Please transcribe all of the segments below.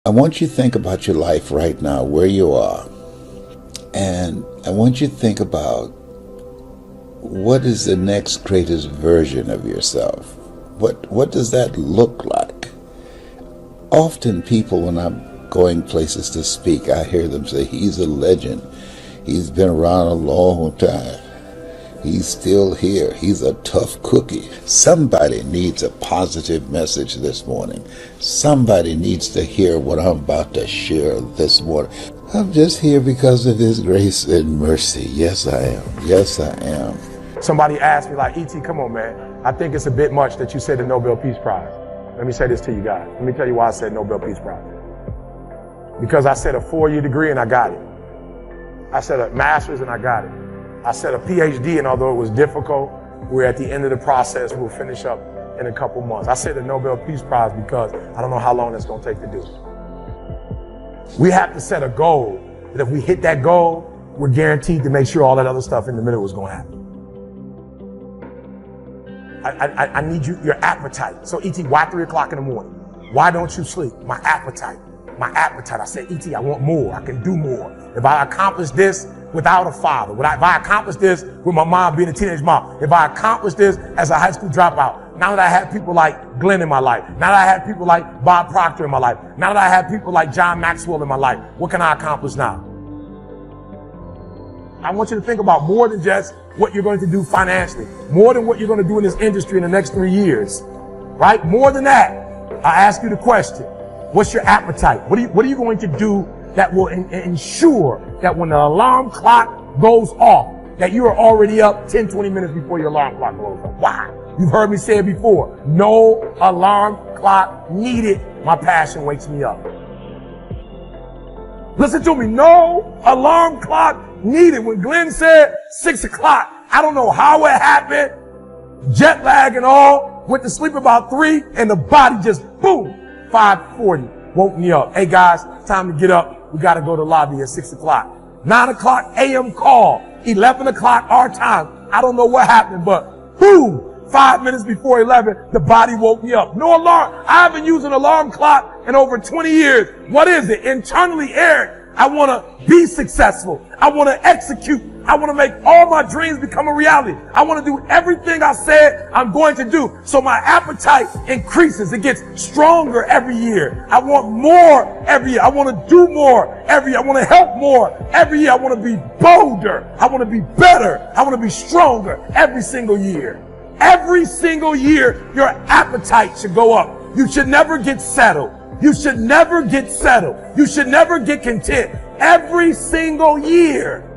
I want you to think about your life right now, where you are. And I want you to think about what is the next greatest version of yourself. What does that look like? Often people, when I'm going places to speak, I hear them say, he's a legend. He's been around a long time. He's still here. He's a tough cookie. Somebody needs a positive message this morning. Somebody needs to hear what I'm about to share this morning. I'm just here because of His grace and mercy. Yes, I am. Yes, I am. Somebody asked me, like, E.T., come on, man. I think it's a bit much that you said the Nobel Peace Prize. Let me say this to you guys. Let me tell you why I said Nobel Peace Prize. Because I said a 4-year degree and I got it. I said a master's and I got it. I said a PhD, and although it was difficult, we're at the end of the process. We'll finish up in a couple months. I said the Nobel Peace Prize because I don't know how long it's going to take to do it. We have to set a goal that if we hit that goal, we're guaranteed to make sure all that other stuff in the middle is going to happen. I need your appetite. So, E.T., why 3 o'clock in the morning? Why don't you sleep? My appetite. My appetite. I said, E.T., I want more. I can do more. If I accomplish this without a father, if I accomplish this with my mom being a teenage mom, if I accomplish this as a high school dropout, now that I have people like Glenn in my life, now that I have people like Bob Proctor in my life, now that I have people like John Maxwell in my life, what can I accomplish now? I want you to think about more than just what you're going to do financially, more than what you're going to do in this industry in the next 3 years, right? More than that, I ask you the question, what's your appetite? What are you going to do that will ensure that when the alarm clock goes off, that you are already up 10, 20 minutes before your alarm clock goes off? Why? You've heard me say it before. No alarm clock needed. My passion wakes me up. Listen to me. No alarm clock needed. When Glenn said 6 o'clock, I don't know how it happened. Jet lag and all. Went to sleep about 3 and the body just boom. 5:40 woke me up. Hey guys, time to get up. We got to go to the lobby at 6 o'clock. 9 o'clock a.m. call. 11 o'clock our time. I don't know what happened, but boom. 5 minutes before 11, the body woke me up. No alarm. I haven't used an alarm clock in over 20 years. What is it? Internally, Eric, I want to be successful. I want to execute. I want to make all my dreams become a reality. I want to do everything I said I'm going to do. So my appetite increases. It gets stronger every year. I want more every year. I want to do more every year. I want to help more every year. I want to be bolder. I want to be better. I want to be stronger every single year. Every single year, your appetite should go up. You should never get settled. You should never get settled. You should never get content. Every single year.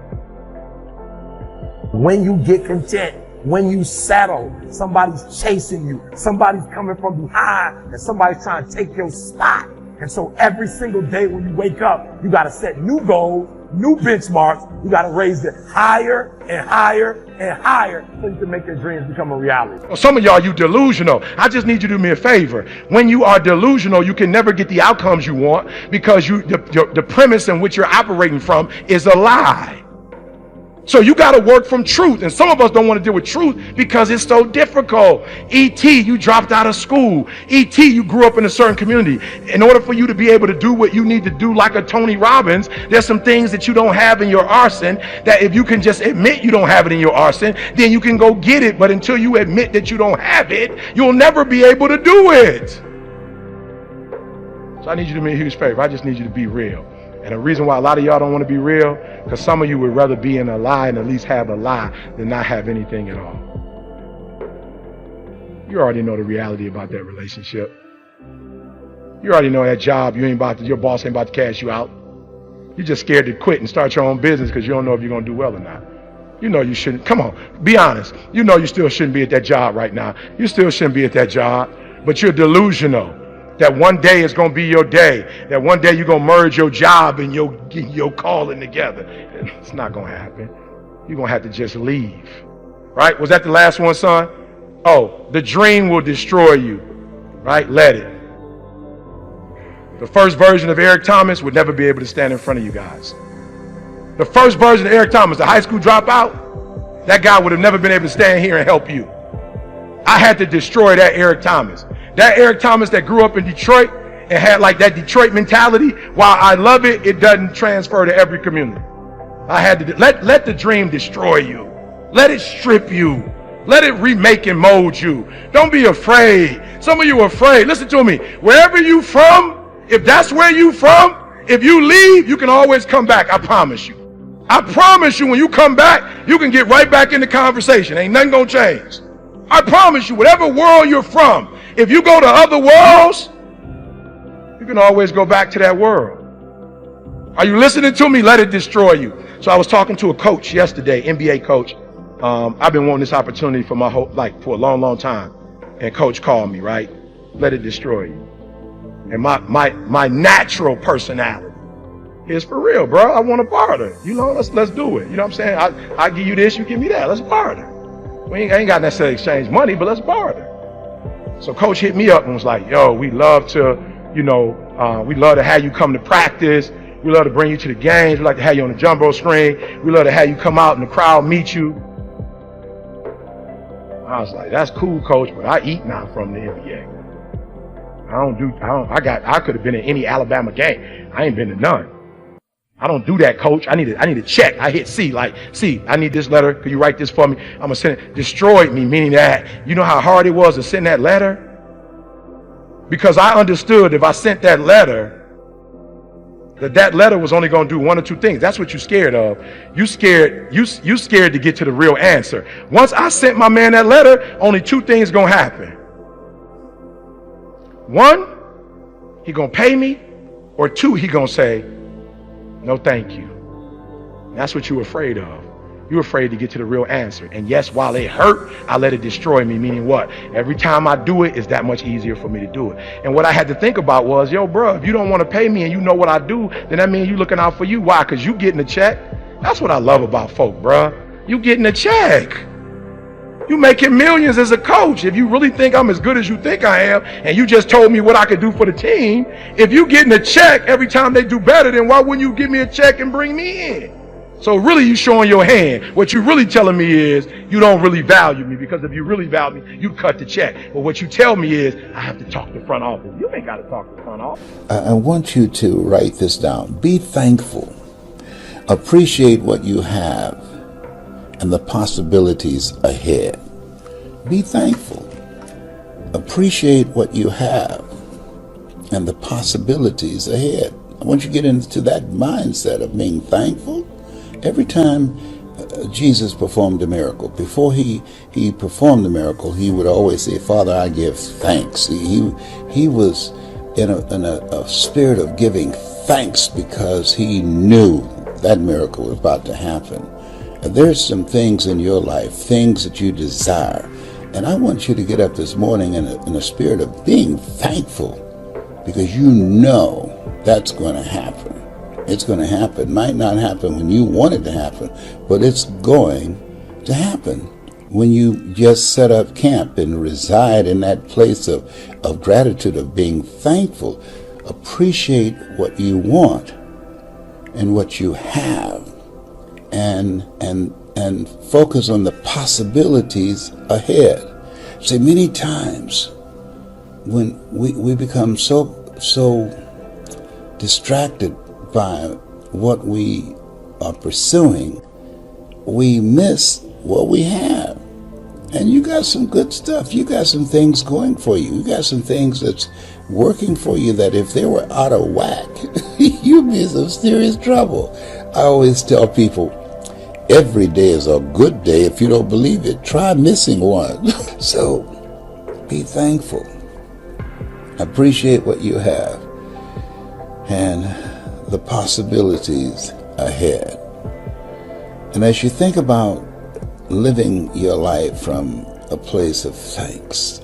When you get content, when you settle, somebody's chasing you, somebody's coming from behind, and somebody's trying to take your spot. And so every single day when you wake up, you got to set new goals, new benchmarks. You got to raise it higher and higher and higher so you can make your dreams become a reality. Well, some of y'all, you delusional. I just need you to do me a favor. When you are delusional, you can never get the outcomes you want because the premise in which you're operating from is a lie. So you got to work from truth. And some of us don't want to deal with truth because it's so difficult. E.T., you dropped out of school. E.T., you grew up in a certain community. In order for you to be able to do what you need to do like a Tony Robbins, there's some things that you don't have in your arsenal that if you can just admit you don't have it in your arsenal, then you can go get it. But until you admit that you don't have it, you'll never be able to do it. So I need you to do me a huge favor. I just need you to be real. And the reason why a lot of y'all don't want to be real, because some of you would rather be in a lie and at least have a lie than not have anything at all. You already know the reality about that relationship. You already know that job, your boss ain't about to cash you out. You're just scared to quit and start your own business because you don't know if you're going to do well or not. You know you shouldn't. Come on, be honest. You know you still shouldn't be at that job right now. You still shouldn't be at that job, but you're delusional. That one day is going to be your day. That one day you're going to merge your job and your calling together. And it's not going to happen. You're going to have to just leave. Right? Was that the last one, son? Oh, the dream will destroy you. Right? Let it. The first version of Eric Thomas would never be able to stand in front of you guys. The first version of Eric Thomas, the high school dropout, that guy would have never been able to stand here and help you. I had to destroy that Eric Thomas. That Eric Thomas that grew up in Detroit and had like that Detroit mentality, while I love it, it doesn't transfer to every community. I had to let the dream destroy you. Let it strip you. Let it remake and mold you. Don't be afraid. Some of you are afraid. Listen to me. Wherever you from, if that's where you from, if you leave, you can always come back. I promise you. I promise you, when you come back, you can get right back in the conversation. Ain't nothing gonna change. I promise you, whatever world you're from, if you go to other worlds, you can always go back to that world. Are you listening to me? Let it destroy you. So I was talking to a coach yesterday, NBA coach. I've been wanting this opportunity for my whole, for a long, long time. And coach called me, right? Let it destroy you. And my natural personality is for real, bro. I want to barter. You know, let's do it. You know what I'm saying? I give you this, you give me that. Let's barter. I ain't got to necessarily exchange money, but let's barter. So coach hit me up and was like, yo, we love to, we love to have you come to practice. We love to bring you to the games. We like to have you on the jumbo screen. We love to have you come out and the crowd meet you. I was like, that's cool, coach, but I eat now from the NBA. I could have been in any Alabama game. I ain't been to none. I don't do that, coach. I need a check. I hit C, C, I need this letter. Could you write this for me? I'm gonna send it. Destroyed me, meaning that, you know how hard it was to send that letter? Because I understood if I sent that letter, that letter was only going to do one or two things. That's what you're scared of. You scared to get to the real answer. Once I sent my man that letter, only two things going to happen. One, he going to pay me, or two, he going to say, no, thank you. That's what you're afraid of. You're afraid to get to the real answer. And yes, while it hurt, I let it destroy me, meaning what? Every time I do it, it's that much easier for me to do it. And what I had to think about was, yo, bro, if you don't want to pay me and you know what I do, then that means you looking out for you. Why? Because you getting a check. That's what I love about folk, bro. You getting a check. You making millions as a coach. If you really think I'm as good as you think I am, and you just told me what I could do for the team, if you getting a check every time they do better, then why wouldn't you give me a check and bring me in? So really you showing your hand. What you really telling me is you don't really value me, because if you really value me, you cut the check. But what you tell me is I have to talk to front office. You ain't got to talk to front office. I want you to write this down. Be thankful. Appreciate what you have and the possibilities ahead. Be thankful. Appreciate what you have and the possibilities ahead. I want you to get into that mindset of being thankful. Every time Jesus performed a miracle, before he performed the miracle, he would always say, Father, I give thanks. He was in a spirit of giving thanks because he knew that miracle was about to happen. And there's some things in your life, things that you desire. And I want you to get up this morning in a spirit of being thankful, because you know that's going to happen. It's going to happen. Might not happen when you want it to happen, but it's going to happen when you just set up camp and reside in that place of gratitude, of being thankful. Appreciate what you want and what you have, and focus on the possibilities ahead. See, many times when we become so distracted by what we are pursuing, we miss what we have. And you got some good stuff. You got some things going for you. You got some things that's working for you that if they were out of whack, you'd be in some serious trouble. I always tell people, every day is a good day. If you don't believe it, try missing one. So be thankful. Appreciate what you have and the possibilities ahead. And as you think about living your life from a place of thanks,